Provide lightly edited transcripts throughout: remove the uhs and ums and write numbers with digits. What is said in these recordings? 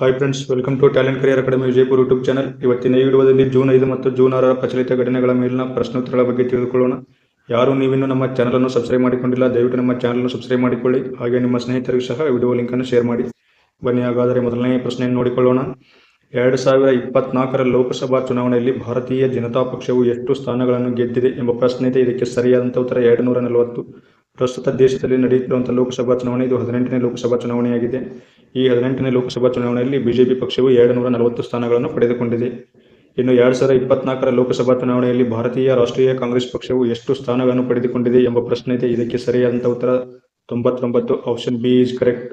Hi friends, welcome to talent career academy Vijayapura YouTube channel. ಇವತ್ತಿನ ಈ ವಿಡಿಯೋದಲ್ಲಿ ಜೂನ್ 5 ಮತ್ತು ಜೂನ್ 6 ಪ್ರಚಲಿತ ಘಟನೆಗಳ ಮೇಲಿನ ಪ್ರಶ್ನೋತ್ತರಗಳ ಬಗ್ಗೆ ತಿಳಿದುಕೊಳ್ಳೋಣ. ಯಾರು ನೀವಿನ್ನೂ ನಮ್ಮ ಚಾನಲನ್ನು ಸಬ್ಸ್ಕ್ರೈಬ್ ಮಾಡಿಕೊಂಡಿಲ್ಲ, ದಯವಿಟ್ಟು ನಮ್ಮ ಚಾನಲನ್ನು ಸಬ್ಸ್ಕ್ರೈಬ್ ಮಾಡಿಕೊಳ್ಳಿ. ಹಾಗೆ ನಿಮ್ಮ ಸ್ನೇಹಿತರಿಗೂ ಸಹ ವಿಡಿಯೋ ಲಿಂಕನ್ನು ಶೇರ್ ಮಾಡಿ. ಬನ್ನಿ ಹಾಗಾದರೆ ಮೊದಲನೇ ಪ್ರಶ್ನೆಯನ್ನು ನೋಡಿಕೊಳ್ಳೋಣ. 2024 ಲೋಕಸಭಾ ಚುನಾವಣೆಯಲ್ಲಿ ಭಾರತೀಯ ಜನತಾ ಪಕ್ಷವು ಎಷ್ಟು ಸ್ಥಾನಗಳನ್ನು ಗೆದ್ದಿದೆ ಎಂಬ ಪ್ರಶ್ನೆ ಇದೆ. ಇದಕ್ಕೆ ಸರಿಯಾದಂಥ ಉತ್ತರ 240. ಪ್ರಸ್ತುತ ದೇಶದಲ್ಲಿ ನಡೆಯುತ್ತಿರುವಂತಹ ಲೋಕಸಭಾ ಚುನಾವಣೆ ಇದು 18ನೇ ಲೋಕಸಭಾ ಚುನಾವಣೆಯಾಗಿದೆ. ಈ 18ನೇ ಲೋಕಸಭಾ ಚುನಾವಣೆಯಲ್ಲಿ ಬಿಜೆಪಿ ಪಕ್ಷವು 240 ಸ್ಥಾನಗಳನ್ನು ಪಡೆದುಕೊಂಡಿದೆ. ಇನ್ನು 2024 ಲೋಕಸಭಾ ಚುನಾವಣೆಯಲ್ಲಿ ಭಾರತೀಯ ರಾಷ್ಟ್ರೀಯ ಕಾಂಗ್ರೆಸ್ ಪಕ್ಷವು ಎಷ್ಟು ಸ್ಥಾನಗಳನ್ನು ಪಡೆದುಕೊಂಡಿದೆ ಎಂಬ ಪ್ರಶ್ನೆ ಇದೆ. ಇದಕ್ಕೆ ಸರಿಯಾದಂಥ ಉತ್ತರ 99. Option B is correct.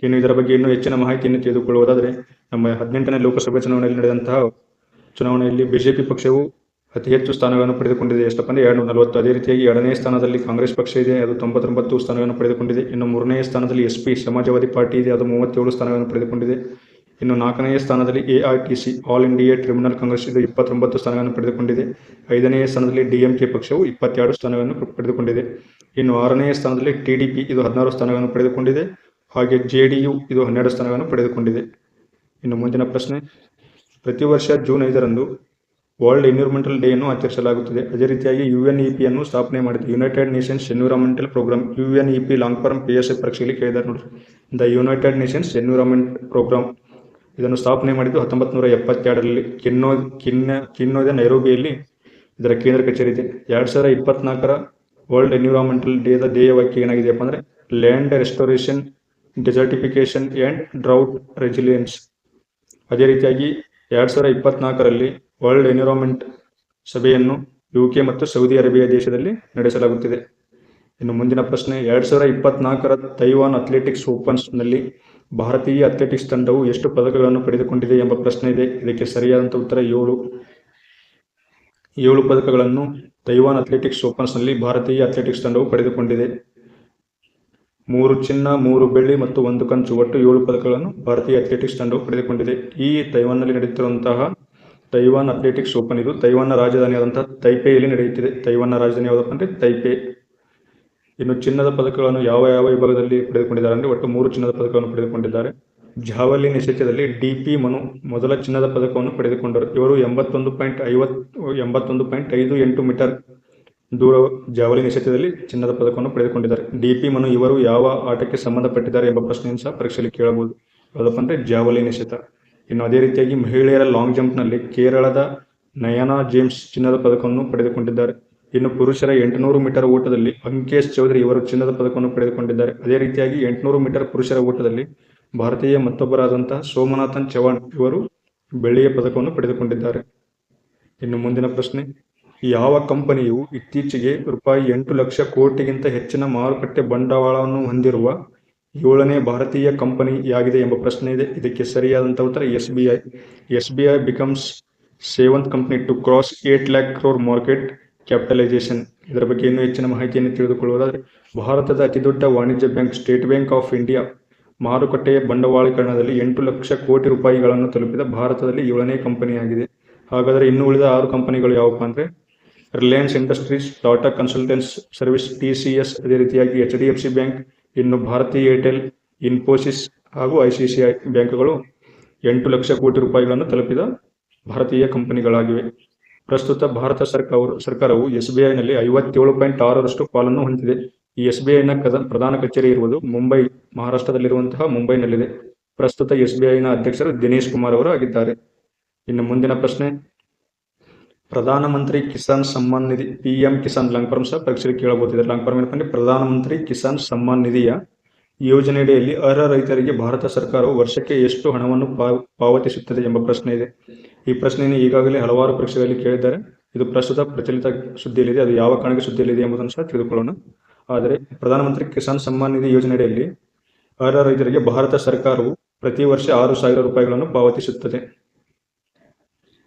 ಇನ್ನು ಇದರ ಬಗ್ಗೆ ಇನ್ನೂ ಹೆಚ್ಚಿನ ಮಾಹಿತಿಯನ್ನು ತಿಳಿದುಕೊಳ್ಳುವುದಾದರೆ, ನಮ್ಮ 18ನೇ ಲೋಕಸಭಾ ಚುನಾವಣೆಯಲ್ಲಿ ನಡೆದಂತಹ ಚುನಾವಣೆಯಲ್ಲಿ ಬಿಜೆಪಿ ಪಕ್ಷವು ಅತಿ ಹೆಚ್ಚು ಸ್ಥಾನಗಳನ್ನು ಪಡೆದುಕೊಂಡಿದೆ. ಎಷ್ಟಪ್ಪ ಅಂದರೆ 240. ಅದೇ ರೀತಿಯಾಗಿ ಎರಡನೇ ಸ್ಥಾನದಲ್ಲಿ ಕಾಂಗ್ರೆಸ್ ಪಕ್ಷ ಇದೆ, ಅದು 99 ಸ್ಥಾನಗಳನ್ನು ಪಡೆದುಕೊಂಡಿದೆ. ಇನ್ನು ಮೂರನೇ ಸ್ಥಾನದಲ್ಲಿ SP ಸಮಾಜವಾದಿ ಪಾರ್ಟಿ ಇದೆ, ಅದು 37 ಸ್ಥಾನಗಳನ್ನು ಪಡೆದುಕೊಂಡಿದೆ. ಇನ್ನು ನಾಲ್ಕನೇ ಸ್ಥಾನದಲ್ಲಿ AITC all India tribunal Congress ಇದು 29 ಸ್ಥಾನಗಳನ್ನು ಪಡೆದುಕೊಂಡಿದೆ. ಐದನೇ ಸ್ಥಾನದಲ್ಲಿ DMK ಪಕ್ಷವು 22 ಸ್ಥಾನಗಳನ್ನು ಪಡೆದುಕೊಂಡಿದೆ. ಇನ್ನು ಆರನೇ ಸ್ಥಾನದಲ್ಲಿ TDP ಇದು 16 ಸ್ಥಾನಗಳನ್ನು ಪಡೆದುಕೊಂಡಿದೆ. ಹಾಗೆ JDU ಇದು 12 ಸ್ಥಾನಗಳನ್ನು ಪಡೆದುಕೊಂಡಿದೆ. ಇನ್ನು ಮುಂದಿನ ಪ್ರಶ್ನೆ, ಪ್ರತಿ ವರ್ಷ ಜೂನ್ 5ರಂದು ವರ್ಲ್ಡ್ ಎನ್ವಿರಾನ್ಮೆಂಟಲ್ ಡೇ ಅನ್ನು ಆಚರಿಸಲಾಗುತ್ತದೆ. ಅದೇ ರೀತಿಯಾಗಿ UNEP ಅನ್ನು ಸ್ಥಾಪನೆ ಮಾಡಿದೆ. United nations environmental programme, UNEP long form PSI ಪರೀಕ್ಷೆಯಲ್ಲಿ ಕೇಳಿದ್ದಾರೆ ನೋಡ್ರಿ. The united nations environment programme ಇದನ್ನು ಸ್ಥಾಪನೆ ಮಾಡಿದ್ದು 1972ರಲ್ಲಿ ಕಿನ್ಯೋದ ನೈರೋಬಿಯಲ್ಲಿ ಇದರ ಕೇಂದ್ರ ಕಚೇರಿ ಇದೆ. 2024 ವರ್ಲ್ಡ್ ಎನ್ವಿರಾನ್ಮೆಂಟಲ್ ಡೇದ ಧ್ಯೇಯವಾಕ್ಯ ಏನಾಗಿದೆಯಪ್ಪ ಅಂದರೆ land restoration, desertification and drought resilience. ಅದೇ ರೀತಿಯಾಗಿ 2024ರಲ್ಲಿ ವರ್ಲ್ಡ್ ಎನ್ವಿರಾನ್ಮೆಂಟ್ ಸಭೆಯನ್ನು UK ಮತ್ತು ಸೌದಿ ಅರೇಬಿಯಾ ದೇಶದಲ್ಲಿ ನಡೆಸಲಾಗುತ್ತಿದೆ. ಇನ್ನು ಮುಂದಿನ ಪ್ರಶ್ನೆ, 2024 ತೈವಾನ್ ಅಥ್ಲೆಟಿಕ್ಸ್ ಓಪನ್ಸ್ನಲ್ಲಿ ಭಾರತೀಯ ಅಥ್ಲೆಟಿಕ್ಸ್ ತಂಡವು ಎಷ್ಟು ಪದಕಗಳನ್ನು ಪಡೆದುಕೊಂಡಿದೆ ಎಂಬ ಪ್ರಶ್ನೆ ಇದೆ. ಇದಕ್ಕೆ ಸರಿಯಾದಂಥ ಉತ್ತರ 7 ಪದಕಗಳನ್ನು ತೈವಾನ್ ಅಥ್ಲೆಟಿಕ್ಸ್ ಓಪನ್ಸ್ನಲ್ಲಿ ಭಾರತೀಯ ಅಥ್ಲೆಟಿಕ್ಸ್ ತಂಡವು ಪಡೆದುಕೊಂಡಿದೆ. 3 ಚಿನ್ನ, 3 ಬೆಳ್ಳಿ ಮತ್ತು 1 ಕಂಚು, ಒಟ್ಟು 7 ಪದಕಗಳನ್ನು ಭಾರತೀಯ ಅಥ್ಲೆಟಿಕ್ಸ್ ತಂಡವು ಪಡೆದುಕೊಂಡಿದೆ. ಈ ತೈವಾನ್ನಲ್ಲಿ ನಡೆಯುತ್ತಿರುವಂತಹ ತೈವಾನ್ ಅಥ್ಲೆಟಿಕ್ಸ್ ಓಪನ್ ಇದು ತೈವಾನ್ನ ರಾಜಧಾನಿಯಾದಂತಹ ತೈಪೆಯಲ್ಲಿ ನಡೆಯುತ್ತಿದೆ. ತೈವಾನ್ನ ರಾಜಧಾನಿ ಯಾವುದಪ್ಪ ಅಂದರೆ ತೈಪೆ. ಇನ್ನು ಚಿನ್ನದ ಪದಕಗಳನ್ನು ಯಾವ ವಿಭಾಗದಲ್ಲಿ ಪಡೆದುಕೊಂಡಿದ್ದಾರೆ ಅಂದರೆ ಒಟ್ಟು 3 ಚಿನ್ನದ ಪದಕವನ್ನು ಪಡೆದುಕೊಂಡಿದ್ದಾರೆ. ಜಾವಲಿನ್ ಎಸೆತದಲ್ಲಿ DP ಮನು ಮೊದಲ ಚಿನ್ನದ ಪದಕವನ್ನು ಪಡೆದುಕೊಂಡರು. ಇವರು 81.58 ಮೀಟರ್ ದೂರ ಜಾವಲಿನ್ ಎಸೆತದಲ್ಲಿ ಚಿನ್ನದ ಪದಕವನ್ನು ಪಡೆದುಕೊಂಡಿದ್ದಾರೆ. DP ಮನು ಇವರು ಯಾವ ಆಟಕ್ಕೆ ಸಂಬಂಧಪಟ್ಟಿದ್ದಾರೆ ಎಂಬ ಪ್ರಶ್ನೆಯನ್ನು ಸಹ ಪರೀಕ್ಷೆಯಲ್ಲಿ ಕೇಳಬಹುದು. ಯಾವುದಪ್ಪ ಅಂದರೆ ಜಾವಲಿನ್ ಎಸೆತ. ಇನ್ನು ಅದೇ ರೀತಿಯಾಗಿ ಮಹಿಳೆಯರ ಲಾಂಗ್ ಜಂಪ್ನಲ್ಲಿ ಕೇರಳದ ನಯನಾ ಜೇಮ್ಸ್ ಚಿನ್ನದ ಪದಕವನ್ನು ಪಡೆದುಕೊಂಡಿದ್ದಾರೆ. ಇನ್ನು ಪುರುಷರ 800 ಮೀಟರ್ ಓಟದಲ್ಲಿ ಅಂಕೇಶ್ ಚೌಧರಿ ಇವರು ಚಿನ್ನದ ಪದಕವನ್ನು ಪಡೆದುಕೊಂಡಿದ್ದಾರೆ. ಅದೇ ರೀತಿಯಾಗಿ 800 ಮೀಟರ್ ಪುರುಷರ ಓಟದಲ್ಲಿ ಭಾರತೀಯ ಮತ್ತೊಬ್ಬರಾದಂತಹ ಸೋಮನಾಥನ್ ಚವಾಣ್ ಇವರು ಬೆಳ್ಳಿಯ ಪದಕವನ್ನು ಪಡೆದುಕೊಂಡಿದ್ದಾರೆ. ಇನ್ನು ಮುಂದಿನ ಪ್ರಶ್ನೆ, ಯಾವ ಕಂಪನಿಯು ಇತ್ತೀಚೆಗೆ ₹8 ಲಕ್ಷ ಕೋಟಿಗಿಂತ ಹೆಚ್ಚಿನ ಮಾರುಕಟ್ಟೆ ಬಂಡವಾಳವನ್ನು ಹೊಂದಿರುವ 7ನೇ ಭಾರತೀಯ ಕಂಪನಿಯಾಗಿದೆ ಎಂಬ ಪ್ರಶ್ನೆ ಇದೆ. ಇದಕ್ಕೆ ಸರಿಯಾದಂಥ ಉತ್ತರ SBI. SBI becomes 7th company to cross 8 lakh crore market capitalisation. ಇದರ ಬಗ್ಗೆ ಇನ್ನೂ ಹೆಚ್ಚಿನ ಮಾಹಿತಿಯನ್ನು ತಿಳಿದುಕೊಳ್ಳುವುದಾದರೆ, ಭಾರತದ ಅತಿದೊಡ್ಡ ವಾಣಿಜ್ಯ bank state bank of India ಮಾರುಕಟ್ಟೆಯ ಬಂಡವಾಳೀಕರಣದಲ್ಲಿ 8 ಲಕ್ಷ ಕೋಟಿ ರೂಪಾಯಿಗಳನ್ನು ತಲುಪಿದ ಭಾರತದಲ್ಲಿ 7ನೇ ಕಂಪನಿಯಾಗಿದೆ. ಹಾಗಾದರೆ ಇನ್ನು ಉಳಿದ 6 ಕಂಪನಿಗಳು ಯಾವಪ್ಪ ಅಂದರೆ Reliance industries, Tata consultants service, TCS, ಅದೇ ರೀತಿಯಾಗಿ HDFC ಬ್ಯಾಂಕ್, ಇನ್ನು ಭಾರತಿ ಏರ್ಟೆಲ್, ಇನ್ಫೋಸಿಸ್ ಹಾಗೂ ICICI ಬ್ಯಾಂಕ್ಗಳು 8 ಲಕ್ಷ ಕೋಟಿ ರೂಪಾಯಿಗಳನ್ನು ತಲುಪಿದ ಭಾರತೀಯ ಕಂಪನಿಗಳಾಗಿವೆ. ಪ್ರಸ್ತುತ ಭಾರತ ಸರ್ಕಾರವು SBIನಲ್ಲಿ 57.6% ಪಾಲನ್ನು ಹೊಂದಿದೆ. ಈ SBIನ ಪ್ರಧಾನ ಕಚೇರಿ ಇರುವುದು ಮುಂಬೈ, ಮಹಾರಾಷ್ಟ್ರದಲ್ಲಿರುವಂತಹ ಮುಂಬೈನಲ್ಲಿದೆ. ಪ್ರಸ್ತುತ SBIನ ಅಧ್ಯಕ್ಷರು ದಿನೇಶ್ ಕುಮಾರ್ ಅವರು ಆಗಿದ್ದಾರೆ. ಇನ್ನು ಮುಂದಿನ ಪ್ರಶ್ನೆ, ಪ್ರಧಾನಮಂತ್ರಿ Kisan Samman Nidhi PM Kisan long form ಸಹ ಪರೀಕ್ಷೆಯಲ್ಲಿ ಕೇಳಬಹುದಿದೆ. ಲಾಂಗ್ ಫಾರ್ಮ್ ಏನಪ್ಪ ಅಂದರೆ ಪ್ರಧಾನಮಂತ್ರಿ ಕಿಸಾನ್ ಸಮ್ಮಾನ್ ನಿಧಿಯ ಯೋಜನೆಯಡಿಯಲ್ಲಿ ಅರ್ಹ ರೈತರಿಗೆ ಭಾರತ ಸರ್ಕಾರವು ವರ್ಷಕ್ಕೆ ಎಷ್ಟು ಹಣವನ್ನು ಪಾವತಿಸುತ್ತದೆ ಎಂಬ ಪ್ರಶ್ನೆ ಇದೆ. ಈ ಪ್ರಶ್ನೆಯನ್ನು ಈಗಾಗಲೇ ಹಲವಾರು ಪರೀಕ್ಷೆಗಳಲ್ಲಿ ಕೇಳಿದ್ದಾರೆ. ಇದು ಪ್ರಸ್ತುತ ಪ್ರಚಲಿತ ಸುದ್ದಿಯಲ್ಲಿದೆ. ಅದು ಯಾವ ಕಾರಣಕ್ಕೆ ಸುದ್ದಿಯಲ್ಲಿದೆ ಎಂಬುದನ್ನು ಸಹ ತಿಳಿದುಕೊಳ್ಳೋಣ. ಆದರೆ ಪ್ರಧಾನಮಂತ್ರಿ ಕಿಸಾನ್ ಸಮ್ಮಾನ್ ನಿಧಿ ಯೋಜನೆಯಡಿಯಲ್ಲಿ ಅರ್ಹ ರೈತರಿಗೆ ಭಾರತ ಸರ್ಕಾರವು ಪ್ರತಿ ವರ್ಷ 6,000 ರೂಪಾಯಿಗಳನ್ನು ಪಾವತಿಸುತ್ತದೆ.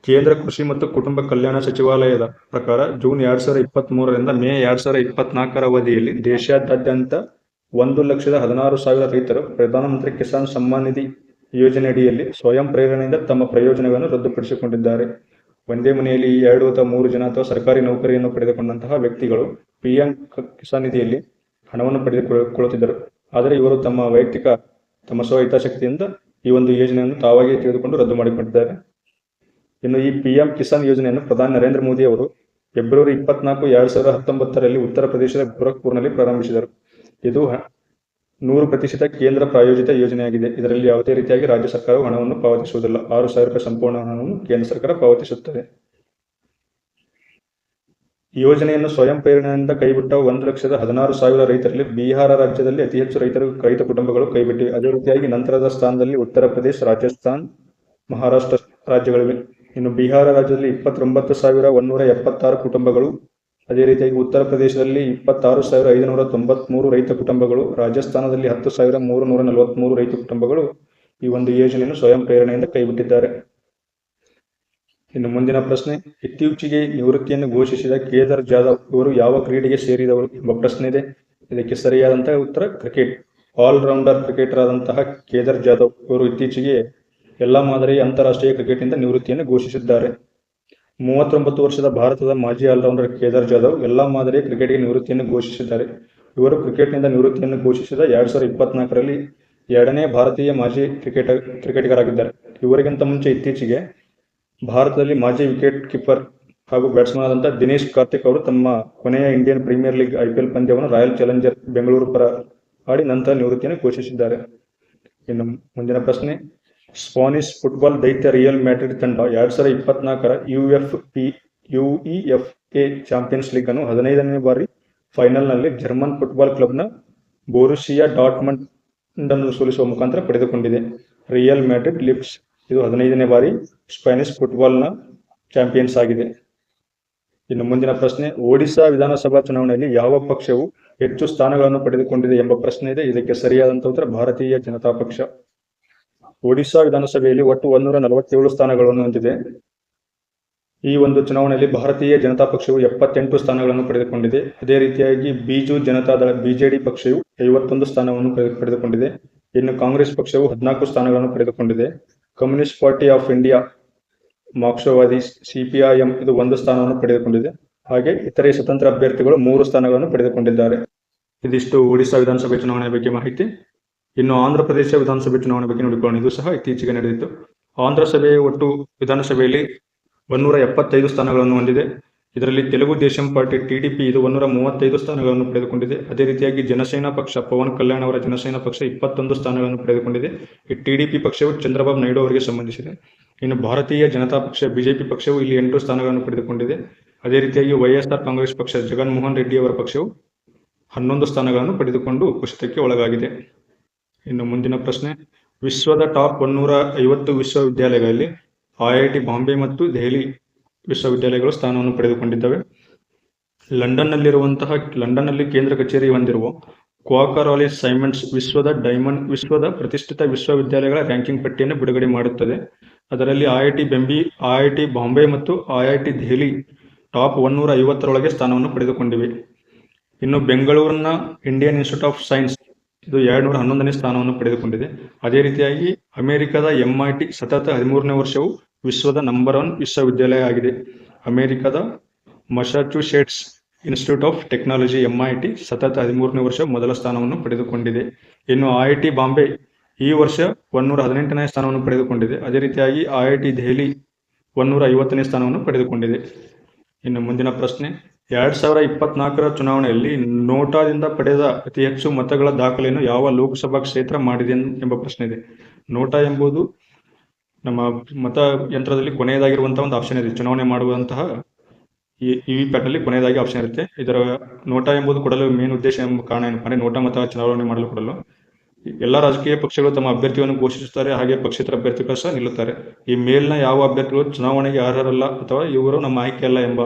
ಕೇಂದ್ರ ಕೃಷಿ ಮತ್ತು ಕುಟುಂಬ ಕಲ್ಯಾಣ ಸಚಿವಾಲಯದ ಪ್ರಕಾರ ಜೂನ್ 2023ರಿಂದ ಮೇ 2024 ಅವಧಿಯಲ್ಲಿ ದೇಶಾದ್ಯಂತ 1,16,000 ರೈತರು ಪ್ರಧಾನಮಂತ್ರಿ ಕಿಸಾನ್ ಸಮ್ಮಾನ್ ನಿಧಿ ಯೋಜನೆಯಡಿಯಲ್ಲಿ ಸ್ವಯಂ ಪ್ರೇರಣೆಯಿಂದ ತಮ್ಮ ಪ್ರಯೋಜನಗಳನ್ನು ರದ್ದುಪಡಿಸಿಕೊಂಡಿದ್ದಾರೆ. ಒಂದೇ ಮನೆಯಲ್ಲಿ 2 ಅಥವಾ 3 ಜನ ಅಥವಾ ಸರ್ಕಾರಿ ನೌಕರಿಯನ್ನು ಪಡೆದುಕೊಂಡಂತಹ ವ್ಯಕ್ತಿಗಳು PM ಕಿಸಾನ್ ನಿಧಿಯಲ್ಲಿ ಹಣವನ್ನು ಪಡೆದುಕೊಳ್ಳುತ್ತಿದ್ದರು. ಆದರೆ ಇವರು ತಮ್ಮ ಸ್ವಹಿತಾಸಕ್ತಿಯಿಂದ ಈ ಒಂದು ಯೋಜನೆಯನ್ನು ತಾವಾಗಿ ತೆಗೆದುಕೊಂಡು ರದ್ದು ಮಾಡಿಕೊಂಡಿದ್ದಾರೆ. ಇನ್ನು ಈ PM ಕಿಸಾನ್ ಯೋಜನೆಯನ್ನು ಪ್ರಧಾನಿ ನರೇಂದ್ರ ಮೋದಿ ಅವರು ಫೆಬ್ರವರಿ 24, 2019ರಲ್ಲಿ ಉತ್ತರ ಪ್ರದೇಶದ ಗೋರಖ್ಪುರ್ನಲ್ಲಿ ಪ್ರಾರಂಭಿಸಿದರು. ಇದು 100% ಕೇಂದ್ರ ಪ್ರಾಯೋಜಿತ ಯೋಜನೆಯಾಗಿದೆ. ಇದರಲ್ಲಿ ಯಾವುದೇ ರೀತಿಯಾಗಿ ರಾಜ್ಯ ಸರ್ಕಾರವು ಹಣವನ್ನು ಪಾವತಿಸುವುದಿಲ್ಲ. 6,000 ರೂಪಾಯಿ ಸಂಪೂರ್ಣ ಹಣವನ್ನು ಕೇಂದ್ರ ಸರ್ಕಾರ ಪಾವತಿಸುತ್ತದೆ. ಈ ಯೋಜನೆಯನ್ನು ಸ್ವಯಂ ಪ್ರೇರಣೆಯಿಂದ ಕೈಬಿಟ್ಟ 1,16,000 ರೈತರಲ್ಲಿ ಬಿಹಾರ ರಾಜ್ಯದಲ್ಲಿ ಅತಿ ಹೆಚ್ಚು ರೈತ ಕುಟುಂಬಗಳು ಕೈಬಿಟ್ಟಿವೆ. ಅದೇ ರೀತಿಯಾಗಿ ನಂತರದ ಸ್ಥಾನದಲ್ಲಿ ಉತ್ತರ ಪ್ರದೇಶ, ರಾಜಸ್ಥಾನ್, ಮಹಾರಾಷ್ಟ್ರ ರಾಜ್ಯಗಳಿವೆ. ಇನ್ನು ಬಿಹಾರ ರಾಜ್ಯದಲ್ಲಿ 29,176 ಕುಟುಂಬಗಳು, ಅದೇ ರೀತಿಯಾಗಿ ಉತ್ತರ ಪ್ರದೇಶದಲ್ಲಿ 26,593 ರೈತ ಕುಟುಂಬಗಳು, ರಾಜಸ್ಥಾನದಲ್ಲಿ 10,343 ರೈತ ಕುಟುಂಬಗಳು ಈ ಒಂದು ಯೋಜನೆಯನ್ನು ಸ್ವಯಂ ಪ್ರೇರಣೆಯಿಂದ ಕೈಬಿಟ್ಟಿದ್ದಾರೆ. ಇನ್ನು ಮುಂದಿನ ಪ್ರಶ್ನೆ, ಇತ್ತೀಚೆಗೆ ನಿವೃತ್ತಿಯನ್ನು ಘೋಷಿಸಿದ ಕೇದಾರ್ ಜಾಧವ್ ಇವರು ಯಾವ ಕ್ರೀಡೆಗೆ ಸೇರಿದವರು ಎಂಬ ಪ್ರಶ್ನೆ ಇದೆ. ಇದಕ್ಕೆ ಸರಿಯಾದಂತಹ ಉತ್ತರ ಕ್ರಿಕೆಟ್. ಆಲ್ರೌಂಡರ್ ಕ್ರಿಕೆಟರ್ ಆದಂತಹ ಕೇದಾರ್ ಜಾಧವ್ ಇವರು ಇತ್ತೀಚೆಗೆ ಎಲ್ಲ ಮಾದರಿಯ ಅಂತಾರಾಷ್ಟ್ರೀಯ ಕ್ರಿಕೆಟ್ನಿಂದ ನಿವೃತ್ತಿಯನ್ನು ಘೋಷಿಸಿದ್ದಾರೆ. 39 ವರ್ಷದ ಭಾರತದ ಮಾಜಿ ಆಲ್ರೌಂಡರ್ ಕೇದಾರ್ ಜಾಧವ್ ಎಲ್ಲ ಮಾದರಿಯ ಕ್ರಿಕೆಟ್ಗೆ ನಿವೃತ್ತಿಯನ್ನು ಘೋಷಿಸಿದ್ದಾರೆ. ಇವರು ಕ್ರಿಕೆಟ್ನಿಂದ ನಿವೃತ್ತಿಯನ್ನು ಘೋಷಿಸಿದ 2024ರಲ್ಲಿ 2ನೇ ಭಾರತೀಯ ಮಾಜಿ ಕ್ರಿಕೆಟಿಗರಾಗಿದ್ದಾರೆ. ಇವರಿಗಿಂತ ಮುಂಚೆ ಇತ್ತೀಚೆಗೆ ಭಾರತದಲ್ಲಿ ಮಾಜಿ ವಿಕೆಟ್ ಕೀಪರ್ ಹಾಗೂ ಬ್ಯಾಟ್ಸ್ಮನ್ ಆದಂತಹ ದಿನೇಶ್ ಕಾರ್ತಿಕ್ ಅವರು ತಮ್ಮ ಕೊನೆಯ ಇಂಡಿಯನ್ ಪ್ರೀಮಿಯರ್ ಲೀಗ್ IPL ಪಂದ್ಯವನ್ನು ರಾಯಲ್ ಚಾಲೆಂಜರ್ ಬೆಂಗಳೂರು ಪರ ಆಡಿ ನಂತರ ನಿವೃತ್ತಿಯನ್ನು ಘೋಷಿಸಿದ್ದಾರೆ. ಇನ್ನು ಮುಂದಿನ ಪ್ರಶ್ನೆ, ಸ್ಪಾನಿಷ್ ಫುಟ್ಬಾಲ್ ದೈತ್ಯ ರಿಯಲ್ ಮ್ಯಾಡ್ರಿಡ್ ತಂಡ 2024ರ UEFA ಚಾಂಪಿಯನ್ಸ್ ಲೀಗ್ ಅನ್ನು 15ನೇ ಬಾರಿ ಫೈನಲ್ನಲ್ಲಿ ಜರ್ಮನ್ ಫುಟ್ಬಾಲ್ ಕ್ಲಬ್ನ ಬೋರುಸಿಯಾ ಡಾರ್ಟ್ಮಂಡ್ ಅನ್ನು ಸೋಲಿಸುವ ಮುಖಾಂತರ ಪಡೆದುಕೊಂಡಿದೆ. ರಿಯಲ್ ಮ್ಯಾಡ್ರಿಡ್ ಲಿಪ್ಸ್ ಇದು 15ನೇ ಬಾರಿ ಸ್ಪ್ಯಾನಿಷ್ ಫುಟ್ಬಾಲ್ನ ಚಾಂಪಿಯನ್ಸ್ ಆಗಿದೆ. ಇನ್ನು ಮುಂದಿನ ಪ್ರಶ್ನೆ, ಒಡಿಶಾ ವಿಧಾನಸಭಾ ಚುನಾವಣೆಯಲ್ಲಿ ಯಾವ ಪಕ್ಷವು ಹೆಚ್ಚು ಸ್ಥಾನಗಳನ್ನು ಪಡೆದುಕೊಂಡಿದೆ ಎಂಬ ಪ್ರಶ್ನೆ ಇದೆ. ಇದಕ್ಕೆ ಸರಿಯಾದಂತಹ ಉತ್ತರ ಭಾರತೀಯ ಜನತಾ ಪಕ್ಷ. ಒಡಿಶಾ ವಿಧಾನಸಭೆಯಲ್ಲಿ ಒಟ್ಟು 147 ಸ್ಥಾನಗಳನ್ನು ಹೊಂದಿದೆ. ಈ ಒಂದು ಚುನಾವಣೆಯಲ್ಲಿ ಭಾರತೀಯ ಜನತಾ ಪಕ್ಷವು 78 ಸ್ಥಾನಗಳನ್ನು ಪಡೆದುಕೊಂಡಿದೆ. ಅದೇ ರೀತಿಯಾಗಿ ಬಿಜು ಜನತಾದಳ BJD ಪಕ್ಷವು 51 ಸ್ಥಾನವನ್ನು ಪಡೆದುಕೊಂಡಿದೆ. ಇನ್ನು ಕಾಂಗ್ರೆಸ್ ಪಕ್ಷವು 14 ಸ್ಥಾನಗಳನ್ನು ಪಡೆದುಕೊಂಡಿದೆ. ಕಮ್ಯುನಿಸ್ಟ್ ಪಾರ್ಟಿ ಆಫ್ ಇಂಡಿಯಾ, ಮಾರ್ಕ್ಸ್ವಾದಿ, CPIM ಇದು 1 ಸ್ಥಾನವನ್ನು ಪಡೆದುಕೊಂಡಿದೆ. ಹಾಗೆ ಇತರೆ ಸ್ವತಂತ್ರ ಅಭ್ಯರ್ಥಿಗಳು 3 ಸ್ಥಾನಗಳನ್ನು ಪಡೆದುಕೊಂಡಿದ್ದಾರೆ. ಇದಿಷ್ಟು ಒಡಿಶಾ ವಿಧಾನಸಭೆ ಚುನಾವಣೆ ಬಗ್ಗೆ ಮಾಹಿತಿ. ಇನ್ನು ಆಂಧ್ರ ಪ್ರದೇಶ ವಿಧಾನಸಭೆ ಚುನಾವಣೆ ಬಗ್ಗೆ ನೋಡಿಕೊಳ್ಳೋಣ. ಇದು ಸಹ ಇತ್ತೀಚೆಗೆ ನಡೆದಿತ್ತು. ಆಂಧ್ರ ಸಭೆಯ ಒಟ್ಟು ವಿಧಾನಸಭೆಯಲ್ಲಿ 175 ಸ್ಥಾನಗಳನ್ನು ಹೊಂದಿದೆ. ಇದರಲ್ಲಿ ತೆಲುಗು ದೇಶಂ ಪಾರ್ಟಿ TDP ಇದು 135 ಸ್ಥಾನಗಳನ್ನು ಪಡೆದುಕೊಂಡಿದೆ. ಅದೇ ರೀತಿಯಾಗಿ ಜನಸೇನಾ ಪಕ್ಷ, ಪವನ್ ಕಲ್ಯಾಣ್ ಅವರ ಜನಸೇನಾ ಪಕ್ಷ 21 ಸ್ಥಾನಗಳನ್ನು ಪಡೆದುಕೊಂಡಿದೆ. ಈ TDP ಪಕ್ಷವು ಚಂದ್ರಬಾಬು ನಾಯ್ಡು ಅವರಿಗೆ ಸಂಬಂಧಿಸಿದೆ. ಇನ್ನು ಭಾರತೀಯ ಜನತಾ ಪಕ್ಷ BJP ಪಕ್ಷವು ಇಲ್ಲಿ 8 ಸ್ಥಾನಗಳನ್ನು ಪಡೆದುಕೊಂಡಿದೆ. ಅದೇ ರೀತಿಯಾಗಿ YSR ಕಾಂಗ್ರೆಸ್ ಪಕ್ಷ, ಜಗನ್ಮೋಹನ್ ರೆಡ್ಡಿ ಅವರ ಪಕ್ಷವು 11 ಸ್ಥಾನಗಳನ್ನು ಪಡೆದುಕೊಂಡು ಕುಸಿತಕ್ಕೆ ಒಳಗಾಗಿದೆ. ಇನ್ನು ಮುಂದಿನ ಪ್ರಶ್ನೆ, ವಿಶ್ವದ ಟಾಪ್ 150 ವಿಶ್ವವಿದ್ಯಾಲಯಗಳಲ್ಲಿ IIT ಬಾಂಬೆ ಮತ್ತು ದೆಹಲಿ ವಿಶ್ವವಿದ್ಯಾಲಯಗಳು ಸ್ಥಾನವನ್ನು ಪಡೆದುಕೊಂಡಿದ್ದಾವೆ. ಲಂಡನ್ನಲ್ಲಿ ಕೇಂದ್ರ ಕಚೇರಿ ಹೊಂದಿರುವ ಕ್ವಾಕರ್ ಹಾಲಿಸ್ ಸೈಮನ್ಸ್ ವಿಶ್ವದ ಪ್ರತಿಷ್ಠಿತ ವಿಶ್ವವಿದ್ಯಾಲಯಗಳ ರ್ಯಾಂಕಿಂಗ್ ಪಟ್ಟಿಯನ್ನು ಬಿಡುಗಡೆ ಮಾಡುತ್ತದೆ. ಅದರಲ್ಲಿ IIT ಬಾಂಬೆ ಮತ್ತು IIT ದೆಹಲಿ ಟಾಪ್ 150ರೊಳಗೆ ಸ್ಥಾನವನ್ನು ಪಡೆದುಕೊಂಡಿವೆ. ಇನ್ನು ಬೆಂಗಳೂರಿನ ಇಂಡಿಯನ್ ಇನ್ಸ್ಟಿಟ್ಯೂಟ್ ಆಫ್ ಸೈನ್ಸ್ ಇದು 211ನೇ ಸ್ಥಾನವನ್ನು ಪಡೆದುಕೊಂಡಿದೆ. ಅದೇ ರೀತಿಯಾಗಿ ಅಮೆರಿಕದ MIT ಸತತ 13ನೇ ವರ್ಷವು ವಿಶ್ವದ ನಂಬರ್ 1 ವಿಶ್ವವಿದ್ಯಾಲಯ ಆಗಿದೆ. ಅಮೆರಿಕದ ಮಸಾಚುಸೆಟ್ಸ್ ಇನ್ಸ್ಟಿಟ್ಯೂಟ್ ಆಫ್ ಟೆಕ್ನಾಲಜಿ MIT ಸತತ 13ನೇ ವರ್ಷ ಮೊದಲ ಸ್ಥಾನವನ್ನು ಪಡೆದುಕೊಂಡಿದೆ. ಇನ್ನು IIT ಬಾಂಬೆ ಈ ವರ್ಷ 118ನೇ ಸ್ಥಾನವನ್ನು ಪಡೆದುಕೊಂಡಿದೆ. ಅದೇ ರೀತಿಯಾಗಿ IIT ದೆಹಲಿ 150ನೇ ಸ್ಥಾನವನ್ನು ಪಡೆದುಕೊಂಡಿದೆ. ಇನ್ನು ಮುಂದಿನ ಪ್ರಶ್ನೆ, 2024ರ ಚುನಾವಣೆಯಲ್ಲಿ ನೋಟಾದಿಂದ ಪಡೆದ ಅತಿ ಹೆಚ್ಚು ಮತಗಳ ದಾಖಲೆಯನ್ನು ಯಾವ ಲೋಕಸಭಾ ಕ್ಷೇತ್ರ ಮಾಡಿದೆ ಎಂಬ ಪ್ರಶ್ನೆ ಇದೆ. ನೋಟಾ ಎಂಬುದು ನಮ್ಮ ಮತ ಯಂತ್ರದಲ್ಲಿ ಕೊನೆಯದಾಗಿರುವಂತಹ ಒಂದು ಆಪ್ಷನ್ ಇದೆ. ಚುನಾವಣೆ ಮಾಡುವಂತಹ EVPAT ನಲ್ಲಿ ಕೊನೆಯದಾಗಿ ಆಪ್ಷನ್ ಇರುತ್ತೆ. ಇದರ ನೋಟಾ ಎಂಬುದು ಕೊಡಲು ಮೇನ್ ಉದ್ದೇಶ ಎಂಬ ಕಾರಣ ಏನಪ್ಪ ಅಂದ್ರೆ, ನೋಟಾ ಮತ ಚುನಾವಣೆ ಮಾಡಲು ಕೊಡಲು ಎಲ್ಲ ರಾಜಕೀಯ ಪಕ್ಷಗಳು ತಮ್ಮ ಅಭ್ಯರ್ಥಿಯನ್ನು ಘೋಷಿಸುತ್ತಾರೆ, ಹಾಗೆ ಪಕ್ಷೇತರ ಅಭ್ಯರ್ಥಿಗಳು ಸಹ ನಿಲ್ಲುತ್ತಾರೆ. ಈ ಮೇಲ್ನ ಯಾವ ಅಭ್ಯರ್ಥಿಗಳು ಚುನಾವಣೆಗೆ ಅರ್ಹರಲ್ಲ ಅಥವಾ ಇವರು ನಮ್ಮ ಆಯ್ಕೆ ಅಲ್ಲ ಎಂಬ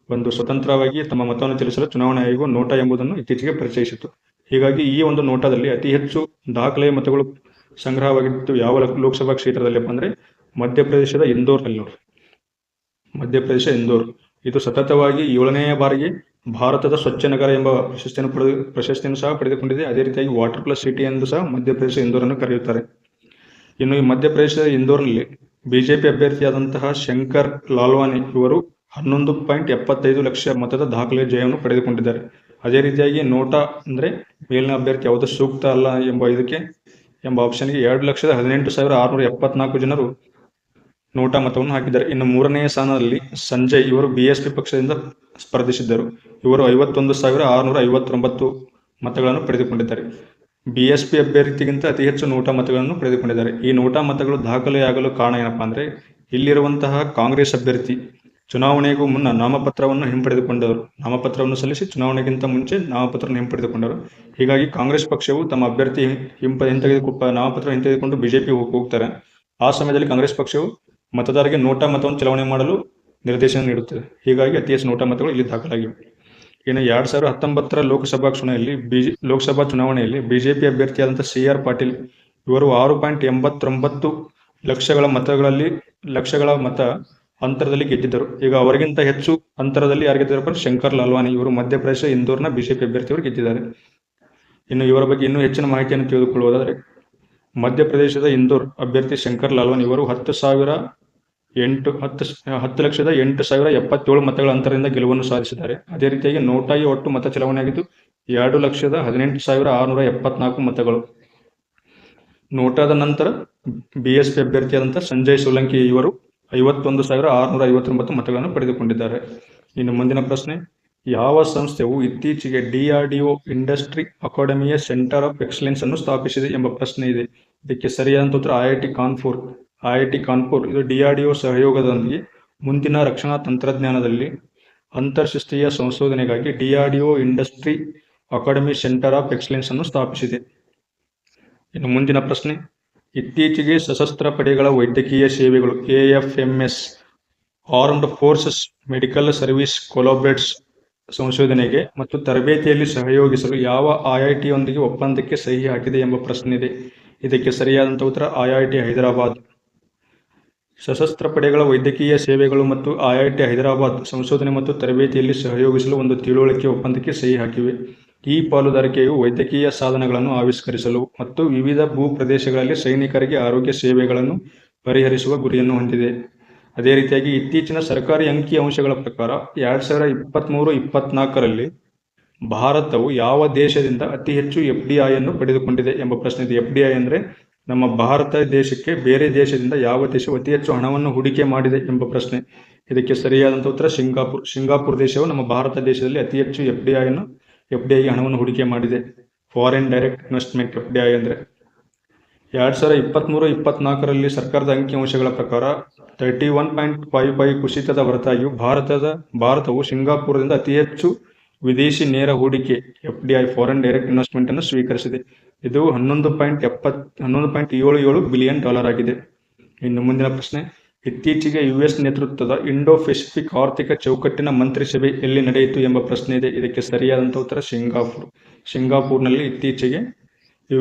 ಒಂದು ಸ್ವತಂತ್ರವಾಗಿ ತಮ್ಮ ಮತವನ್ನು ಚಲಿಸಲು ಚುನಾವಣಾ ಆಯೋಗ ನೋಟಾ ಎಂಬುದನ್ನು ಇತ್ತೀಚೆಗೆ ಪರಿಚಯಿಸಿತು. ಹೀಗಾಗಿ ಈ ಒಂದು ನೋಟಾದಲ್ಲಿ ಅತಿ ಹೆಚ್ಚು ದಾಖಲೆಯ ಮತಗಳು ಸಂಗ್ರಹವಾಗಿದ್ದು ಯಾವ ಲೋಕಸಭಾ ಕ್ಷೇತ್ರದಲ್ಲಿ ಅಂದ್ರೆ ಮಧ್ಯಪ್ರದೇಶದ ಇಂದೋರ್ನಲ್ಲಿ ನೋಡಿ. ಮಧ್ಯಪ್ರದೇಶ ಇಂದೋರ್ ಇದು ಸತತವಾಗಿ 7ನೇ ಬಾರಿಗೆ ಭಾರತದ ಸ್ವಚ್ಛ ನಗರ ಎಂಬ ಪ್ರಶಸ್ತಿಯನ್ನು ಸಹ ಪಡೆದುಕೊಂಡಿದೆ. ಅದೇ ರೀತಿಯಾಗಿ ವಾಟರ್ ಪ್ಲಸ್ ಸಿಟಿ ಎಂದು ಸಹ ಮಧ್ಯಪ್ರದೇಶ ಇಂದೋರನ್ನು ಕರೆಯುತ್ತಾರೆ. ಇನ್ನು ಈ ಮಧ್ಯಪ್ರದೇಶದ ಇಂದೋರ್ನಲ್ಲಿ BJP ಅಭ್ಯರ್ಥಿಯಾದಂತಹ ಶಂಕರ್ ಲಾಲ್ವಾನಿ ಇವರು 11.75 ಲಕ್ಷ ಮತದ ದಾಖಲೆ ಜಯವನ್ನು ಪಡೆದುಕೊಂಡಿದ್ದಾರೆ. ಅದೇ ರೀತಿಯಾಗಿ ನೋಟಾ ಅಂದ್ರೆ ಮೇಲಿನ ಅಭ್ಯರ್ಥಿ ಯಾವುದು ಸೂಕ್ತ ಅಲ್ಲ ಎಂಬ ಇದಕ್ಕೆ ಎಂಬ ಆಪ್ಷನ್ಗೆ 2,18,674 ಜನರು ನೋಟಾ ಮತವನ್ನು ಹಾಕಿದ್ದಾರೆ. ಇನ್ನು ಮೂರನೆಯ ಸ್ಥಾನದಲ್ಲಿ ಸಂಜಯ್ ಇವರು BSP ಪಕ್ಷದಿಂದ ಸ್ಪರ್ಧಿಸಿದ್ದರು. ಇವರು 51,659 ಮತಗಳನ್ನು ಪಡೆದುಕೊಂಡಿದ್ದಾರೆ. BSP ಅಭ್ಯರ್ಥಿಗಿಂತ ಅತಿ ಹೆಚ್ಚು ನೋಟಾ ಮತಗಳನ್ನು ಪಡೆದುಕೊಂಡಿದ್ದಾರೆ. ಈ ನೋಟಾ ಮತಗಳು ದಾಖಲೆಯಾಗಲು ಕಾರಣ ಏನಪ್ಪಾ ಅಂದರೆ, ಇಲ್ಲಿರುವಂತಹ ಕಾಂಗ್ರೆಸ್ ಅಭ್ಯರ್ಥಿ ಚುನಾವಣೆಗೂ ಮುನ್ನ ನಾಮಪತ್ರವನ್ನು ನಾಮಪತ್ರವನ್ನು ಸಲ್ಲಿಸಿ ಚುನಾವಣೆಗಿಂತ ಮುಂಚೆ ನಾಮಪತ್ರವನ್ನು ಹಿಂಪಡೆದುಕೊಂಡರು. ಹೀಗಾಗಿ ಕಾಂಗ್ರೆಸ್ ಪಕ್ಷವು ತಮ್ಮ ಅಭ್ಯರ್ಥಿ ನಾಮಪತ್ರ ಹಿಂತೆಗೆದುಕೊಂಡು ಬಿಜೆಪಿ ಹೋಗ್ತಾರೆ. ಆ ಸಮಯದಲ್ಲಿ ಕಾಂಗ್ರೆಸ್ ಪಕ್ಷವು ಮತದಾರರಿಗೆ ನೋಟಾ ಮತವನ್ನು ಚಲಾವಣೆ ಮಾಡಲು ನಿರ್ದೇಶನ ನೀಡುತ್ತದೆ. ಹೀಗಾಗಿ ಅತಿ ಹೆಚ್ಚು ನೋಟಾ ಮತಗಳು ಇಲ್ಲಿ ದಾಖಲಾಗಿವೆ. ಇನ್ನು 2019ರ ಲೋಕಸಭಾ ಚುನಾವಣೆಯಲ್ಲಿ ಬಿಜೆಪಿ ಅಭ್ಯರ್ಥಿಯಾದಂಥ CR ಪಾಟೀಲ್ ಇವರು 6.89 ಲಕ್ಷಗಳ ಮತ ಅಂತರದಲ್ಲಿ ಗೆದ್ದಿದ್ದರು. ಈಗ ಅವರಿಗಿಂತ ಹೆಚ್ಚು ಅಂತರದಲ್ಲಿ ಯಾರು ಗೆದ್ದಿದ್ದಾರೆ? ಶಂಕರ್ ಲಾಲ್ವಾನಿ ಇವರು ಮಧ್ಯಪ್ರದೇಶ ಇಂದೋರ್ನ ಬಿಜೆಪಿ ಅಭ್ಯರ್ಥಿಯವರು ಗೆದ್ದಿದ್ದಾರೆ. ಇನ್ನು ಇವರ ಬಗ್ಗೆ ಇನ್ನೂ ಹೆಚ್ಚಿನ ಮಾಹಿತಿಯನ್ನು ತಿಳಿದುಕೊಳ್ಳುವುದಾದರೆ, ಮಧ್ಯಪ್ರದೇಶದ ಇಂದೋರ್ ಅಭ್ಯರ್ಥಿ ಶಂಕರ್ ಲಾಲ್ವಾನಿ ಇವರು 10,08,077 ಮತಗಳ ಅಂತರದಿಂದ ಗೆಲುವನ್ನು ಸಾಧಿಸಿದ್ದಾರೆ. ಅದೇ ರೀತಿಯಾಗಿ ನೋಟಾಗಿ ಒಟ್ಟು ಮತ ಚಲಾವಣೆಯಾಗಿದ್ದು 2,18,674 ಮತಗಳು. ನೋಟಾದ ನಂತರ BSP ಅಭ್ಯರ್ಥಿಯಾದಂಥ ಸಂಜಯ್ ಸೋಲಂಕಿ ಇವರು 51,659 ಮತಗಳನ್ನು ಪಡೆದುಕೊಂಡಿದ್ದಾರೆ. ಇನ್ನು ಮುಂದಿನ ಪ್ರಶ್ನೆ, ಯಾವ ಸಂಸ್ಥೆಯು ಇತ್ತೀಚೆಗೆ DRDO ಇಂಡಸ್ಟ್ರಿ ಅಕಾಡೆಮಿಯ ಸೆಂಟರ್ ಆಫ್ ಎಕ್ಸಲೆನ್ಸ್ ಅನ್ನು ಸ್ಥಾಪಿಸಿದೆ ಎಂಬ ಪ್ರಶ್ನೆ ಇದೆ. ಇದಕ್ಕೆ ಸರಿಯಾದ ಉತ್ತರ IIT ಕಾನ್ಪುರ್. ಇದು DRDO ಸಹಯೋಗದೊಂದಿಗೆ ಮುಂದಿನ ರಕ್ಷಣಾ ತಂತ್ರಜ್ಞಾನದಲ್ಲಿ ಅಂತರ್ಶಿಸ್ತೀಯ ಸಂಶೋಧನೆಗಾಗಿ DRDO industry academy centre of excellence ಅನ್ನು ಸ್ಥಾಪಿಸಿದೆ. ಇನ್ನು ಮುಂದಿನ ಪ್ರಶ್ನೆ, ಇತ್ತೀಚೆಗೆ ಸಶಸ್ತ್ರ ಪಡೆಗಳ ವೈದ್ಯಕೀಯ ಸೇವೆಗಳು AFMS armed forces medical service collaborates ಸಂಶೋಧನೆಗೆ ಮತ್ತು ತರಬೇತಿಯಲ್ಲಿ ಸಹಯೋಗಿಸಲು ಯಾವ IIT ಯೊಂದಿಗೆ ಒಪ್ಪಂದಕ್ಕೆ ಸಹಿ ಹಾಕಿದೆ ಎಂಬ ಪ್ರಶ್ನೆ ಇದೆ. ಇದಕ್ಕೆ ಸರಿಯಾದಂಥ ಉತ್ತರ IIT ಹೈದರಾಬಾದ್. ಸಶಸ್ತ್ರ ಪಡೆಗಳ ವೈದ್ಯಕೀಯ ಸೇವೆಗಳು ಮತ್ತು IIT ಹೈದರಾಬಾದ್ ಸಂಶೋಧನೆ ಮತ್ತು ತರಬೇತಿಯಲ್ಲಿ ಸಹಯೋಗಿಸಲು ಒಂದು ತಿಳುವಳಿಕೆ ಒಪ್ಪಂದಕ್ಕೆ ಸಹಿ ಹಾಕಿವೆ. ಈ ಪಾಲುದಾರಿಕೆಯು ವೈದ್ಯಕೀಯ ಸಾಧನಗಳನ್ನು ಆವಿಷ್ಕರಿಸಲು ಮತ್ತು ವಿವಿಧ ಭೂ ಪ್ರದೇಶಗಳಲ್ಲಿ ಸೈನಿಕರಿಗೆ ಆರೋಗ್ಯ ಸೇವೆಗಳನ್ನು ಪರಿಹರಿಸುವ ಗುರಿಯನ್ನು ಹೊಂದಿದೆ. ಅದೇ ರೀತಿಯಾಗಿ ಇತ್ತೀಚಿನ ಸರ್ಕಾರಿ ಅಂಕಿಅಂಶಗಳ ಪ್ರಕಾರ 2023-24ರಲ್ಲಿ ಭಾರತವು ಯಾವ ದೇಶದಿಂದ ಅತಿ ಹೆಚ್ಚು FDI ಅನ್ನು ಪಡೆದುಕೊಂಡಿದೆ ಎಂಬ ಪ್ರಶ್ನೆ ಇದೆ. FDI ಅಂದರೆ ನಮ್ಮ ಭಾರತ ದೇಶಕ್ಕೆ ಬೇರೆ ದೇಶದಿಂದ ಯಾವ ದೇಶವು ಅತಿ ಹೆಚ್ಚು ಹಣವನ್ನು ಹೂಡಿಕೆ ಮಾಡಿದೆ ಎಂಬ ಪ್ರಶ್ನೆ. ಇದಕ್ಕೆ ಸರಿಯಾದಂಥ ಉತ್ತರ ಸಿಂಗಾಪುರ್ ದೇಶವು ನಮ್ಮ ಭಾರತ ದೇಶದಲ್ಲಿ ಅತಿ ಹೆಚ್ಚು FDIಗೆ ಹಣವನ್ನು ಹೂಡಿಕೆ ಮಾಡಿದೆ. ಫಾರಿನ್ ಡೈರೆಕ್ಟ್ ಇನ್ವೆಸ್ಟ್ಮೆಂಟ್ FDI ಅಂದರೆ 2023-24ರಲ್ಲಿ ಸರ್ಕಾರದ ಅಂಕಿಅಂಶಗಳ ಪ್ರಕಾರ 31.55 ಕುಸಿತದ ಹೊರತಾಗಿಯೂ ಭಾರತವು ಸಿಂಗಾಪುರದಿಂದ ಅತಿ ಹೆಚ್ಚು ವಿದೇಶಿ ನೇರ ಹೂಡಿಕೆ FDI ಫಾರಿನ್ ಡೈರೆಕ್ಟ್ ಇನ್ವೆಸ್ಟ್ಮೆಂಟ್ ಅನ್ನು ಸ್ವೀಕರಿಸಿದೆ. ಇದು $11.77 ಬಿಲಿಯನ್ ಆಗಿದೆ. ಇನ್ನು ಮುಂದಿನ ಪ್ರಶ್ನೆ, ಇತ್ತೀಚೆಗೆ US ನೇತೃತ್ವದ ಇಂಡೋ ಪೆಸಿಫಿಕ್ ಆರ್ಥಿಕ ಚೌಕಟ್ಟಿನ ಮಂತ್ರಿಸಭೆ ಎಲ್ಲಿ ನಡೆಯಿತು ಎಂಬ ಪ್ರಶ್ನೆ ಇದೆ. ಇದಕ್ಕೆ ಸರಿಯಾದಂಥ ಉತ್ತರ ಸಿಂಗಾಪುರ್ನಲ್ಲಿ ಇತ್ತೀಚೆಗೆ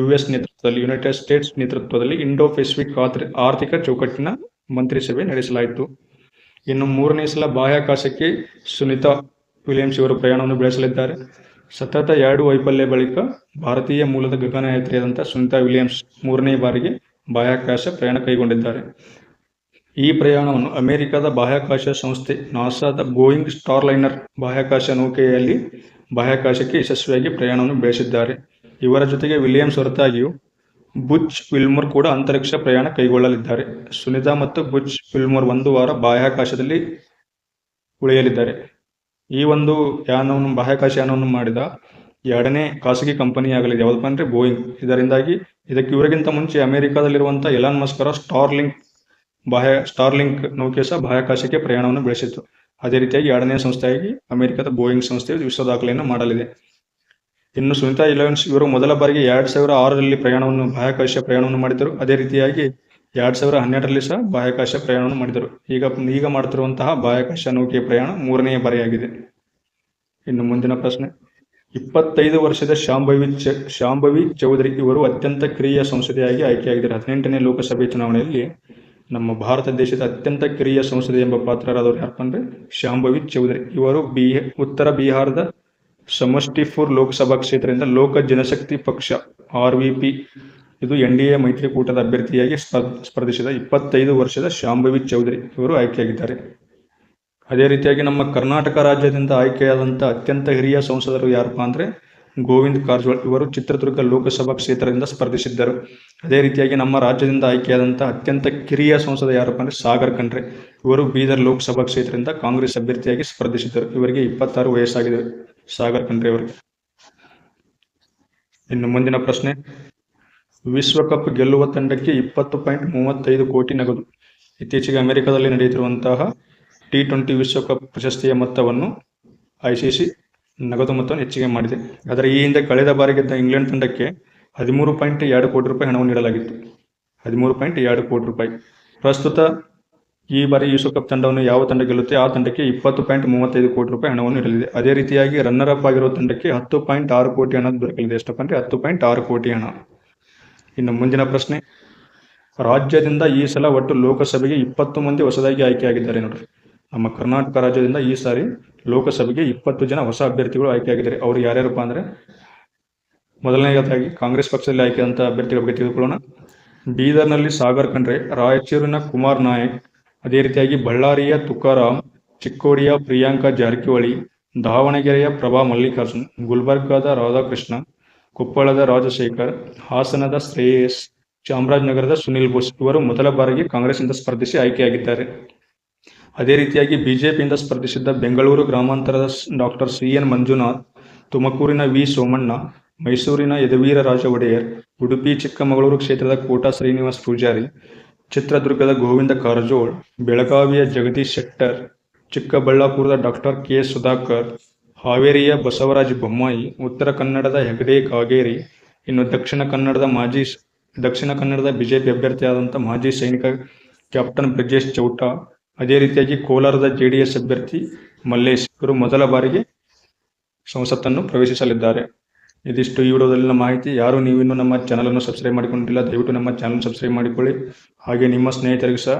ಯುನೈಟೆಡ್ ಸ್ಟೇಟ್ಸ್ ನೇತೃತ್ವದಲ್ಲಿ ಇಂಡೋ ಪೆಸಿಫಿಕ್ ಆರ್ಥಿಕ ಚೌಕಟ್ಟಿನ ಮಂತ್ರಿಸಭೆ ನಡೆಸಲಾಯಿತು. ಇನ್ನು ಮೂರನೇ ಸಲ ಬಾಹ್ಯಾಕಾಶಕ್ಕೆ ಸುನಿತಾ ವಿಲಿಯಮ್ಸ್ ಇವರು ಪ್ರಯಾಣವನ್ನು ಬೆಳೆಸಲಿದ್ದಾರೆ. ಸತತ 2 ವೈಫಲ್ಯ ಬಳಿಕ ಭಾರತೀಯ ಮೂಲದ ಗಗನಯಾತ್ರಿಯಾದಂಥ ಸುನಿತಾ ವಿಲಿಯಮ್ಸ್ 3ನೇ ಬಾರಿಗೆ ಬಾಹ್ಯಾಕಾಶ ಪ್ರಯಾಣ ಕೈಗೊಂಡಿದ್ದಾರೆ. ಈ ಪ್ರಯಾಣವನ್ನು ಅಮೆರಿಕದ ಬಾಹ್ಯಾಕಾಶ ಸಂಸ್ಥೆ ನಾಸಾದ ಬೋಯಿಂಗ್ ಸ್ಟಾರ್ಲೈನರ್ ಬಾಹ್ಯಾಕಾಶ ನೌಕೆಯಲ್ಲಿ ಬಾಹ್ಯಾಕಾಶಕ್ಕೆ ಯಶಸ್ವಿಯಾಗಿ ಪ್ರಯಾಣವನ್ನು ಬೆಳೆಸಿದ್ದಾರೆ. ಇವರ ಜೊತೆಗೆ ವಿಲಿಯಮ್ಸ್ ಹೊರತಾಗಿಯೂ ಬುಚ್ ವಿಲ್ಮರ್ ಕೂಡ ಅಂತರಿಕ್ಷ ಪ್ರಯಾಣ ಕೈಗೊಳ್ಳಲಿದ್ದಾರೆ. ಸುನಿತಾ ಮತ್ತು ಬುಚ್ ವಿಲ್ಮರ್ 1 ವಾರ ಬಾಹ್ಯಾಕಾಶದಲ್ಲಿ ಉಳಿಯಲಿದ್ದಾರೆ. ಈ ಒಂದು ಬಾಹ್ಯಾಕಾಶ ಯಾನವನ್ನು ಮಾಡಿದ 2ನೇ ಖಾಸಗಿ ಕಂಪನಿಯಾಗಲಿದೆ. ಯಾವುದಪ್ಪ ಅಂದರೆ ಬೋಯಿಂಗ್. ಇವರಿಗಿಂತ ಮುಂಚೆ ಅಮೆರಿಕಾದಲ್ಲಿರುವಂಥ ಎಲಾನ್ ಮಸ್ಕರ ಸ್ಟಾರ್ಲಿಂಕ್ ನೌಕೆ ಸಹ ಬಾಹ್ಯಾಕಾಶಕ್ಕೆ ಪ್ರಯಾಣವನ್ನು ಬೆಳೆಸಿತ್ತು. ಅದೇ ರೀತಿಯಾಗಿ 2ನೇ ಸಂಸ್ಥೆಯಾಗಿ ಅಮೆರಿಕದ ಬೋಯಿಂಗ್ ಸಂಸ್ಥೆಯು ವಿಶ್ವ ದಾಖಲೆಯನ್ನು ಮಾಡಲಿದೆ. ಇನ್ನು ಸುನಿತಾ ವಿಲಿಯಮ್ಸ್ ಇವರು ಮೊದಲ ಬಾರಿಗೆ 2006ರಲ್ಲಿ ಬಾಹ್ಯಾಕಾಶ ಪ್ರಯಾಣವನ್ನು ಮಾಡಿದರು. ಅದೇ ರೀತಿಯಾಗಿ 2012ರಲ್ಲಿ ಸಹ ಬಾಹ್ಯಾಕಾಶ ಪ್ರಯಾಣವನ್ನು ಮಾಡಿದರು. ಈಗ ಮಾಡುತ್ತಿರುವಂತಹ ಬಾಹ್ಯಾಕಾಶ ನೌಕೆಯ ಪ್ರಯಾಣ 3ನೇ ಬಾರಿಯಾಗಿದೆ. ಇನ್ನು ಮುಂದಿನ ಪ್ರಶ್ನೆ, 25 ವರ್ಷದ ಶಾಂಭವಿ ಚೌಧರಿ ಇವರು ಅತ್ಯಂತ ಕಿರಿಯ ಸಂಸದೆಯಾಗಿ ಆಯ್ಕೆಯಾಗಿದ್ದಾರೆ. 18ನೇ ಲೋಕಸಭೆ ಚುನಾವಣೆಯಲ್ಲಿ ನಮ್ಮ ಭಾರತ ದೇಶದ ಅತ್ಯಂತ ಕಿರಿಯ ಸಂಸದೆ ಎಂಬ ಪಾತ್ರರಾದವರು ಯಾರಪ್ಪ ಅಂದರೆ ಶಾಂಭವಿ ಚೌಧರಿ. ಇವರು ಉತ್ತರ ಬಿಹಾರದ ಸಮಷ್ಟಿಪುರ್ ಲೋಕಸಭಾ ಕ್ಷೇತ್ರದಿಂದ ಲೋಕ ಜನಶಕ್ತಿ ಪಕ್ಷ RVP ಇದು NDA ಮೈತ್ರಿಕೂಟದ ಅಭ್ಯರ್ಥಿಯಾಗಿ ಸ್ಪರ್ಧಿಸಿದ 25 ವರ್ಷದ ಶಾಂಭವಿ ಚೌಧರಿ ಇವರು ಆಯ್ಕೆಯಾಗಿದ್ದಾರೆ. ಅದೇ ರೀತಿಯಾಗಿ ನಮ್ಮ ಕರ್ನಾಟಕ ರಾಜ್ಯದಿಂದ ಆಯ್ಕೆಯಾದಂಥ ಅತ್ಯಂತ ಹಿರಿಯ ಸಂಸದರು ಯಾರಪ್ಪ ಅಂದರೆ ಗೋವಿಂದ್ ಕಾರಜೋಳ್ ಇವರು ಚಿತ್ರದುರ್ಗ ಲೋಕಸಭಾ ಕ್ಷೇತ್ರದಿಂದ ಸ್ಪರ್ಧಿಸಿದ್ದರು. ಅದೇ ರೀತಿಯಾಗಿ ನಮ್ಮ ರಾಜ್ಯದಿಂದ ಆಯ್ಕೆಯಾದಂಥ ಅತ್ಯಂತ ಕಿರಿಯ ಸಂಸದ ಯಾರಪ್ಪ ಅಂದರೆ ಸಾಗರ್ ಖಂಡ್ರೆ. ಇವರು ಬೀದರ್ ಲೋಕಸಭಾ ಕ್ಷೇತ್ರದಿಂದ ಕಾಂಗ್ರೆಸ್ ಅಭ್ಯರ್ಥಿಯಾಗಿ ಸ್ಪರ್ಧಿಸಿದ್ದರು. ಇವರಿಗೆ 26 ವಯಸ್ಸಾಗಿದೆ ಸಾಗರ್ ಖಂಡ್ರೆ ಅವರಿಗೆ. ಇನ್ನು ಮುಂದಿನ ಪ್ರಶ್ನೆ, ವಿಶ್ವಕಪ್ ಗೆಲ್ಲುವ ತಂಡಕ್ಕೆ 20.35 ಕೋಟಿ ನಗದು. ಇತ್ತೀಚೆಗೆ ಅಮೆರಿಕದಲ್ಲಿ ನಡೆಯುತ್ತಿರುವಂತಹ T20 ವಿಶ್ವಕಪ್ ಪ್ರಶಸ್ತಿಯ ಮೊತ್ತವನ್ನು ICC ನಗದು ಮೊತ್ತವನ್ನು ಹೆಚ್ಚಿಗೆ ಮಾಡಿದೆ. ಆದರೆ ಈ ಹಿಂದೆ ಕಳೆದ ಬಾರಿ ಗೆದ್ದ ಇಂಗ್ಲೆಂಡ್ ತಂಡಕ್ಕೆ 13.2 ಕೋಟಿ ರೂಪಾಯಿ ಹಣವನ್ನು ನೀಡಲಾಗಿತ್ತು. 13.2 ಕೋಟಿ ರೂಪಾಯಿ. ಪ್ರಸ್ತುತ ಈ ಬಾರಿ ವಿಶ್ವಕಪ್ ತಂಡವನ್ನು ಯಾವ ತಂಡ ಗೆಲ್ಲುತ್ತೆ ಆ ತಂಡಕ್ಕೆ 20.35 ಕೋಟಿ ರೂಪಾಯಿ ಹಣವನ್ನು ನೀಡಲಿದೆ. ಅದೇ ರೀತಿಯಾಗಿ ರನ್ನರ್ ಅಪ್ ಆಗಿರುವ ತಂಡಕ್ಕೆ 10.6 ಕೋಟಿ ಹಣ ದೊರಕಲಿದೆ. ಎಷ್ಟಪ್ಪ ಅಂದರೆ 10.6 ಕೋಟಿ ಹಣ. ಇನ್ನು ಮುಂದಿನ ಪ್ರಶ್ನೆ, ರಾಜ್ಯದಿಂದ ಈ ಸಲ ಒಟ್ಟು ಲೋಕಸಭೆಗೆ 20 ಮಂದಿ ಹೊಸದಾಗಿ ಆಯ್ಕೆಯಾಗಿದ್ದಾರೆ. ನೋಡ್ರಿ, ನಮ್ಮ ಕರ್ನಾಟಕ ರಾಜ್ಯದಿಂದ ಈ ಸಾರಿ ಲೋಕಸಭೆಗೆ 20 ಜನ ಹೊಸ ಅಭ್ಯರ್ಥಿಗಳು ಆಯ್ಕೆಯಾಗಿದ್ದಾರೆ. ಅವರು ಯಾರ್ಯಾರಪ್ಪ ಅಂದರೆ, ಮೊದಲನೆಯದಾಗಿ ಕಾಂಗ್ರೆಸ್ ಪಕ್ಷದಲ್ಲಿ ಆಯ್ಕೆಯಾದಂಥ ಅಭ್ಯರ್ಥಿಗಳ ಬಗ್ಗೆ ತೆಗೆದುಕೊಳ್ಳೋಣ. ಬೀದರ್ನಲ್ಲಿ ಸಾಗರ್ ಖಂಡ್ರೆ, ರಾಯಚೂರಿನ ಕುಮಾರ್ ನಾಯಕ್, ಅದೇ ರೀತಿಯಾಗಿ ಬಳ್ಳಾರಿಯ ತುಕಾರಾಮ್, ಚಿಕ್ಕೋಡಿಯ ಪ್ರಿಯಾಂಕಾ ಜಾರಕಿಹೊಳಿ, ದಾವಣಗೆರೆಯ ಪ್ರಭಾ ಮಲ್ಲಿಕಾರ್ಜುನ್, ಗುಲ್ಬರ್ಗಾದ ರಾಧಾಕೃಷ್ಣ, ಕೊಪ್ಪಳದ ರಾಜಶೇಖರ್, ಹಾಸನದ ಶ್ರೇಯಸ್, ಚಾಮರಾಜನಗರದ ಸುನಿಲ್ ಬೋಸ್ ಇವರು ಮೊದಲ ಬಾರಿಗೆ ಕಾಂಗ್ರೆಸ್ನಿಂದ ಸ್ಪರ್ಧಿಸಿ ಆಯ್ಕೆಯಾಗಿದ್ದಾರೆ. ಅದೇ ರೀತಿಯಾಗಿ ಬಿಜೆಪಿಯಿಂದ ಸ್ಪರ್ಧಿಸಿದ್ದ ಬೆಂಗಳೂರು ಗ್ರಾಮಾಂತರದ ಡಾಕ್ಟರ್ CN ಮಂಜುನಾಥ್, ತುಮಕೂರಿನ ವಿ ಸೋಮಣ್ಣ, ಮೈಸೂರಿನ ಯದುವೀರ ರಾಜ ಒಡೆಯರ್, ಉಡುಪಿ ಚಿಕ್ಕಮಗಳೂರು ಕ್ಷೇತ್ರದ ಕೋಟಾ ಶ್ರೀನಿವಾಸ್ ಪೂಜಾರಿ, ಚಿತ್ರದುರ್ಗದ ಗೋವಿಂದ ಕಾರಜೋಳ್, ಬೆಳಗಾವಿಯ ಜಗದೀಶ್ ಶೆಟ್ಟರ್, ಚಿಕ್ಕಬಳ್ಳಾಪುರದ ಡಾಕ್ಟರ್ K ಸುಧಾಕರ್, ಹಾವೇರಿಯ ಬಸವರಾಜ ಬೊಮ್ಮಾಯಿ, ಉತ್ತರ ಕನ್ನಡದ ಹೆಗಡೆ ಕಾಗೇರಿ, ಇನ್ನು ದಕ್ಷಿಣ ಕನ್ನಡದ ಬಿಜೆಪಿ ಅಭ್ಯರ್ಥಿಯಾದಂಥ ಮಾಜಿ ಸೈನಿಕ ಕ್ಯಾಪ್ಟನ್ ಬ್ರಿಜೇಶ್ ಚೌಟಾ, ಅದೇ ರೀತಿಯಾಗಿ ಕೋಲಾರದ JDS ಅಭ್ಯರ್ಥಿ ಮಲ್ಲೇಶ್ ಇವರು ಮೊದಲ ಬಾರಿಗೆ ಸಂಸತ್ತನ್ನು ಪ್ರವೇಶಿಸಲಿದ್ದಾರೆ. ಇದಿಷ್ಟು ಈ ವಿಡಿಯೋದಲ್ಲಿನ ಮಾಹಿತಿ. ಯಾರು ನೀವಿನ್ನೂ ನಮ್ಮ ಚಾನಲನ್ನು ಸಬ್ಸ್ಕ್ರೈಬ್ ಮಾಡಿಕೊಂಡಿಲ್ಲ, ದಯವಿಟ್ಟು ನಮ್ಮ ಚಾನಲ್ ಸಬ್ಸ್ಕ್ರೈಬ್ ಮಾಡಿಕೊಳ್ಳಿ. ಹಾಗೆ ನಿಮ್ಮ ಸ್ನೇಹಿತರಿಗೂ ಸಹ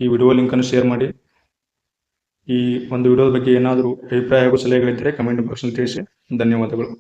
ಈ ವಿಡಿಯೋ ಲಿಂಕನ್ನು ಶೇರ್ ಮಾಡಿ. ಈ ಒಂದು ವಿಡಿಯೋದ ಬಗ್ಗೆ ಏನಾದರೂ ಅಭಿಪ್ರಾಯ ಹಾಗೂ ಸಲಹೆಗಳಿದ್ದರೆ ಕಮೆಂಟ್ ಬಾಕ್ಸ್ನಲ್ಲಿ ತಿಳಿಸಿ. ಧನ್ಯವಾದಗಳು.